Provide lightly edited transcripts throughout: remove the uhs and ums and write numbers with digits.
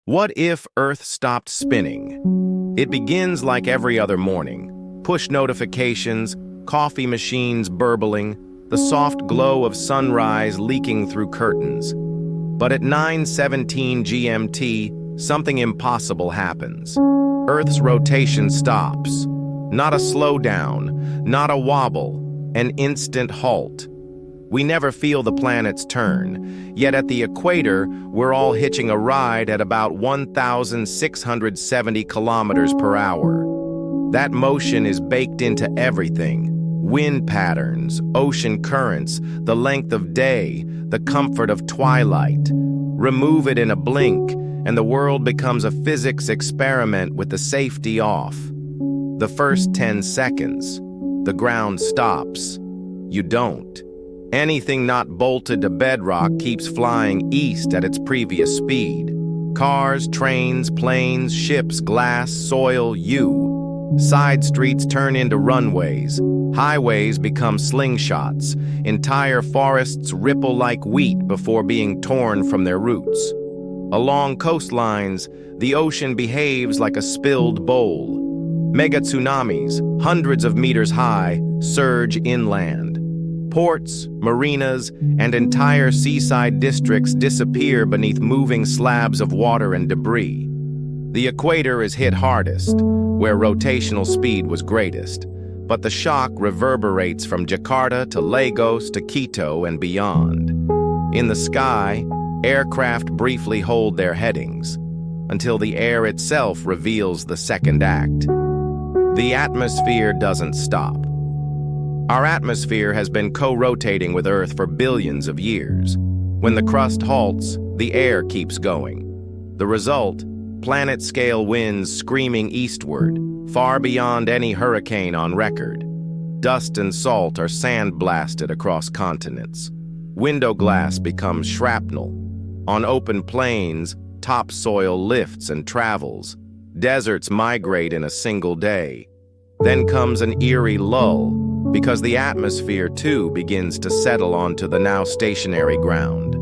What if Earth stopped spinning? It begins like every other morning. Push notifications, coffee machines burbling, the soft glow of sunrise leaking through curtains. But at 9:17 GMT, something impossible happens. Earth's rotation stops. Not a slowdown, not a wobble, an instant halt. We never feel the planet's turn, yet at the equator, we're all hitching a ride at about 1,670 kilometers per hour. That motion is baked into everything: wind patterns, ocean currents, the length of day, the comfort of twilight. Remove it in a blink, and the world becomes a physics experiment with the safety off. The first 10 seconds, the ground stops. You don't. Anything not bolted to bedrock keeps flying east at its previous speed. Cars, trains, planes, ships, glass, soil, you. Side streets turn into runways. Highways become slingshots. Entire forests ripple like wheat before being torn from their roots. Along coastlines, the ocean behaves like a spilled bowl. Mega tsunamis, hundreds of meters high, surge inland. Ports, marinas, and entire seaside districts disappear beneath moving slabs of water and debris. The equator is hit hardest, where rotational speed was greatest, but the shock reverberates from Jakarta to Lagos to Quito and beyond. In the sky, aircraft briefly hold their headings, until the air itself reveals the second act. The atmosphere doesn't stop. Our atmosphere has been co-rotating with Earth for billions of years. When the crust halts, the air keeps going. The result, planet-scale winds screaming eastward, far beyond any hurricane on record. Dust and salt are sandblasted across continents. Window glass becomes shrapnel. On open plains, topsoil lifts and travels. Deserts migrate in a single day. Then comes an eerie lull, because the atmosphere, too, begins to settle onto the now stationary ground.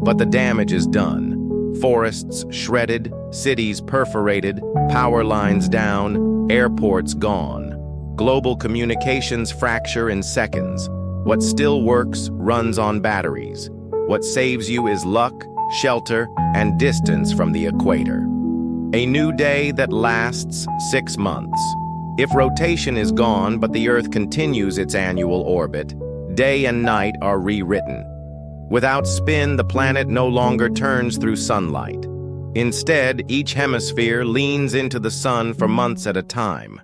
But the damage is done. Forests shredded, cities perforated, power lines down, airports gone. Global communications fracture in seconds. What still works runs on batteries. What saves you is luck, shelter, and distance from the equator. A new day that lasts 6 months. If rotation is gone but the Earth continues its annual orbit, day and night are rewritten. Without spin, the planet no longer turns through sunlight. Instead, each hemisphere leans into the sun for months at a time.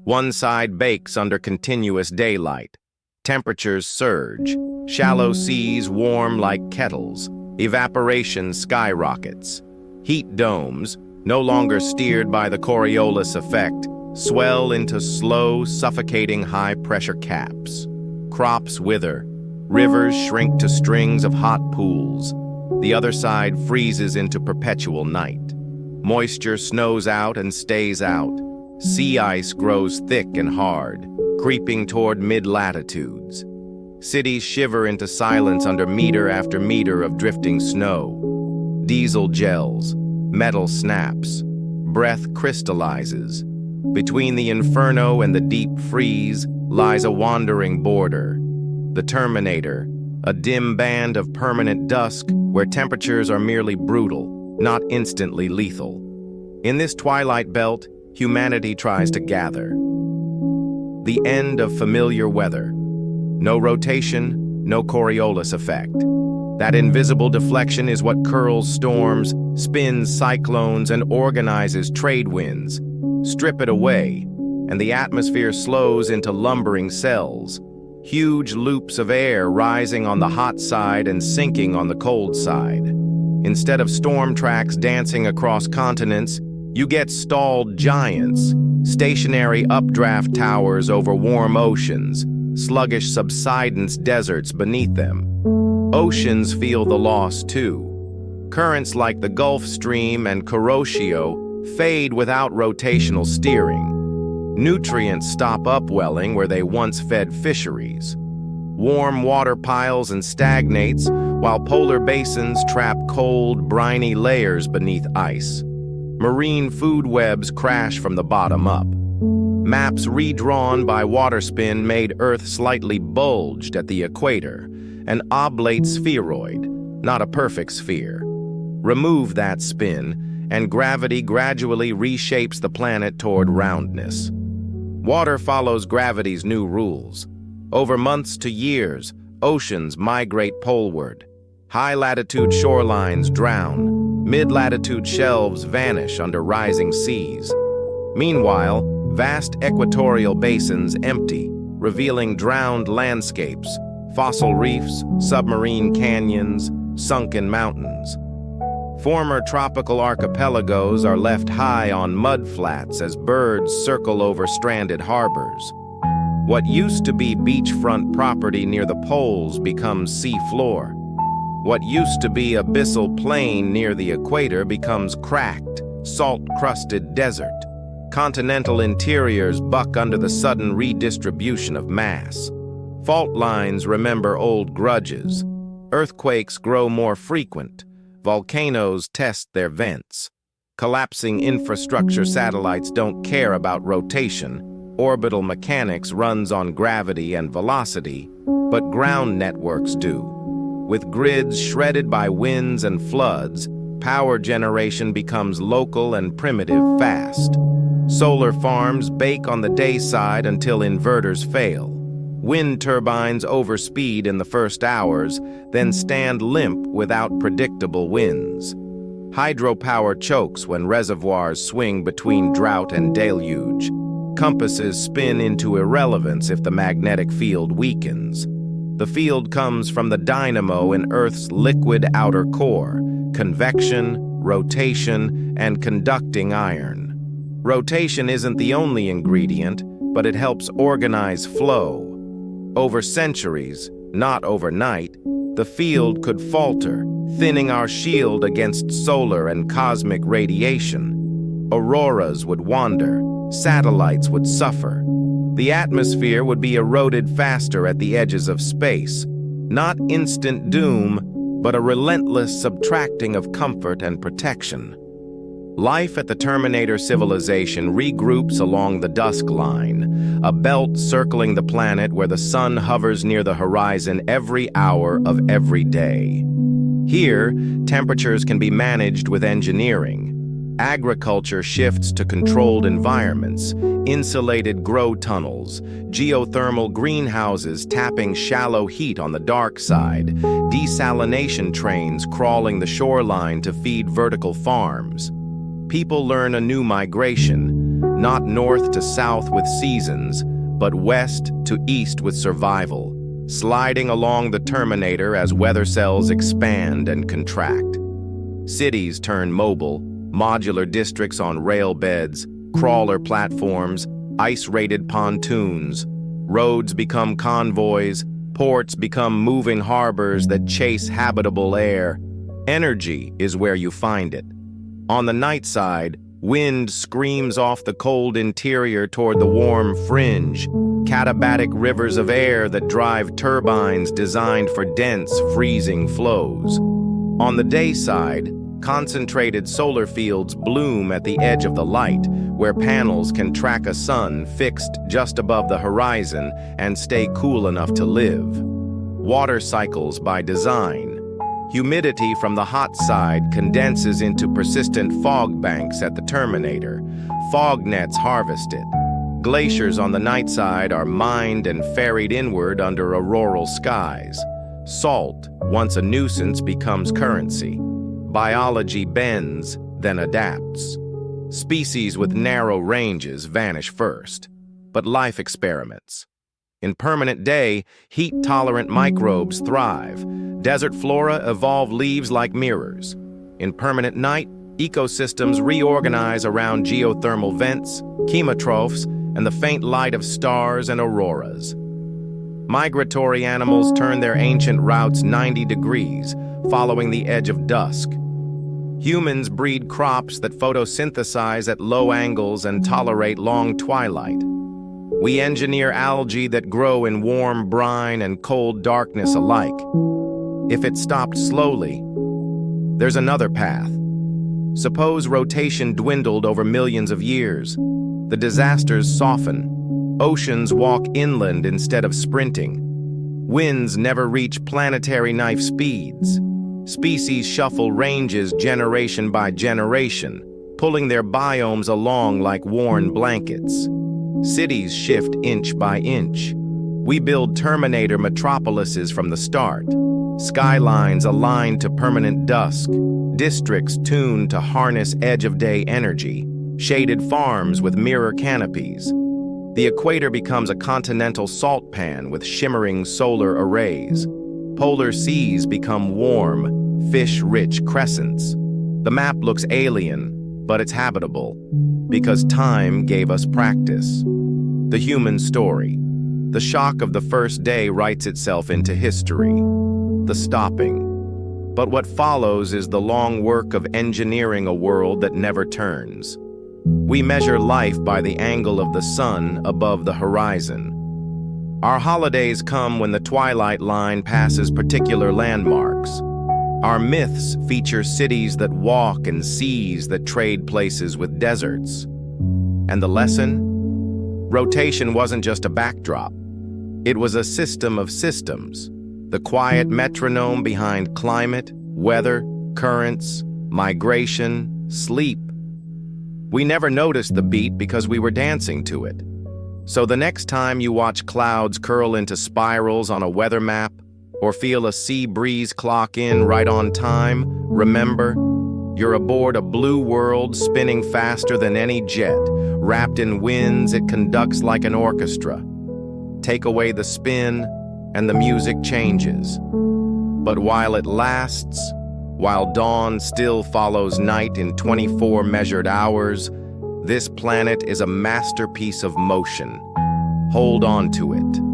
One side bakes under continuous daylight. Temperatures surge. Shallow seas warm like kettles. Evaporation skyrockets. Heat domes, no longer steered by the Coriolis effect, swell into slow, suffocating high-pressure caps. Crops wither. Rivers shrink to strings of hot pools. The other side freezes into perpetual night. Moisture snows out and stays out. Sea ice grows thick and hard, creeping toward mid-latitudes. Cities shiver into silence under meter after meter of drifting snow. Diesel gels. Metal snaps. Breath crystallizes. Between the inferno and the deep freeze lies a wandering border. The Terminator, a dim band of permanent dusk where temperatures are merely brutal, not instantly lethal. In this twilight belt, humanity tries to gather. The end of familiar weather. No rotation, no Coriolis effect. That invisible deflection is what curls storms, spins cyclones, and organizes trade winds. Strip it away, and the atmosphere slows into lumbering cells. Huge loops of air rising on the hot side and sinking on the cold side. Instead of storm tracks dancing across continents, you get stalled giants, stationary updraft towers over warm oceans, sluggish subsidence deserts beneath them. Oceans feel the loss too. Currents like the Gulf Stream and Kuroshio fade without rotational steering. Nutrients stop upwelling where they once fed fisheries. Warm water piles and stagnates, while polar basins trap cold, briny layers beneath ice. Marine food webs crash from the bottom up. Maps redrawn by water spin made Earth slightly bulged at the equator, an oblate spheroid, not a perfect sphere. Remove that spin, and gravity gradually reshapes the planet toward roundness. Water follows gravity's new rules. Over months to years, oceans migrate poleward. High-latitude shorelines drown. Mid-latitude shelves vanish under rising seas. Meanwhile, vast equatorial basins empty, revealing drowned landscapes, fossil reefs, submarine canyons, sunken mountains. Former tropical archipelagos are left high on mudflats as birds circle over stranded harbors. What used to be beachfront property near the poles becomes sea floor. What used to be abyssal plain near the equator becomes cracked, salt-crusted desert. Continental interiors buck under the sudden redistribution of mass. Fault lines remember old grudges. Earthquakes grow more frequent. Volcanoes test their vents. Collapsing infrastructure satellites don't care about rotation. Orbital mechanics runs on gravity and velocity, but ground networks do. With grids shredded by winds and floods, power generation becomes local and primitive fast. Solar farms bake on the day side until inverters fail. Wind turbines overspeed in the first hours, then stand limp without predictable winds. Hydropower chokes when reservoirs swing between drought and deluge. Compasses spin into irrelevance if the magnetic field weakens. The field comes from the dynamo in Earth's liquid outer core, convection, rotation, and conducting iron. Rotation isn't the only ingredient, but it helps organize flow. Over centuries, not overnight, the field could falter, thinning our shield against solar and cosmic radiation. Auroras would wander, satellites would suffer. The atmosphere would be eroded faster at the edges of space. Not instant doom, but a relentless subtracting of comfort and protection. Life at the Terminator civilization regroups along the dusk line, a belt circling the planet where the sun hovers near the horizon every hour of every day. Here, temperatures can be managed with engineering. Agriculture shifts to controlled environments, insulated grow tunnels, geothermal greenhouses tapping shallow heat on the dark side, desalination trains crawling the shoreline to feed vertical farms. People learn a new migration, not north to south with seasons, but west to east with survival, sliding along the Terminator as weather cells expand and contract. Cities turn mobile, modular districts on rail beds, crawler platforms, ice-rated pontoons. Roads become convoys, ports become moving harbors that chase habitable air. Energy is where you find it. On the night side, wind screams off the cold interior toward the warm fringe, katabatic rivers of air that drive turbines designed for dense, freezing flows. On the day side, concentrated solar fields bloom at the edge of the light, where panels can track a sun fixed just above the horizon and stay cool enough to live. Water cycles by design. Humidity from the hot side condenses into persistent fog banks at the Terminator. Fog nets harvest it. Glaciers on the night side are mined and ferried inward under auroral skies. Salt, once a nuisance, becomes currency. Biology bends, then adapts. Species with narrow ranges vanish first, but life experiments. In permanent day, heat-tolerant microbes thrive. Desert flora evolve leaves like mirrors. In permanent night, ecosystems reorganize around geothermal vents, chemotrophs, and the faint light of stars and auroras. Migratory animals turn their ancient routes 90 degrees, following the edge of dusk. Humans breed crops that photosynthesize at low angles and tolerate long twilight. We engineer algae that grow in warm brine and cold darkness alike. If it stopped slowly, there's another path. Suppose rotation dwindled over millions of years. The disasters soften. Oceans walk inland instead of sprinting. Winds never reach planetary knife speeds. Species shuffle ranges generation by generation, pulling their biomes along like worn blankets. Cities shift inch by inch. We build Terminator metropolises from the start. Skylines aligned to permanent dusk. Districts tuned to harness edge-of-day energy. Shaded farms with mirror canopies. The equator becomes a continental salt pan with shimmering solar arrays. Polar seas become warm, fish-rich crescents. The map looks alien, but it's habitable, because time gave us practice. The human story. The shock of the first day writes itself into history. The stopping. But what follows is the long work of engineering a world that never turns. We measure life by the angle of the sun above the horizon. Our holidays come when the twilight line passes particular landmarks. Our myths feature cities that walk and seas that trade places with deserts. And the lesson? Rotation wasn't just a backdrop. It was a system of systems. The quiet metronome behind climate, weather, currents, migration, sleep. We never noticed the beat because we were dancing to it. So the next time you watch clouds curl into spirals on a weather map, or feel a sea breeze clock in right on time, remember, you're aboard a blue world spinning faster than any jet. Wrapped in winds, it conducts like an orchestra. Take away the spin, and the music changes. But while it lasts, while dawn still follows night in 24 measured hours, this planet is a masterpiece of motion. Hold on to it.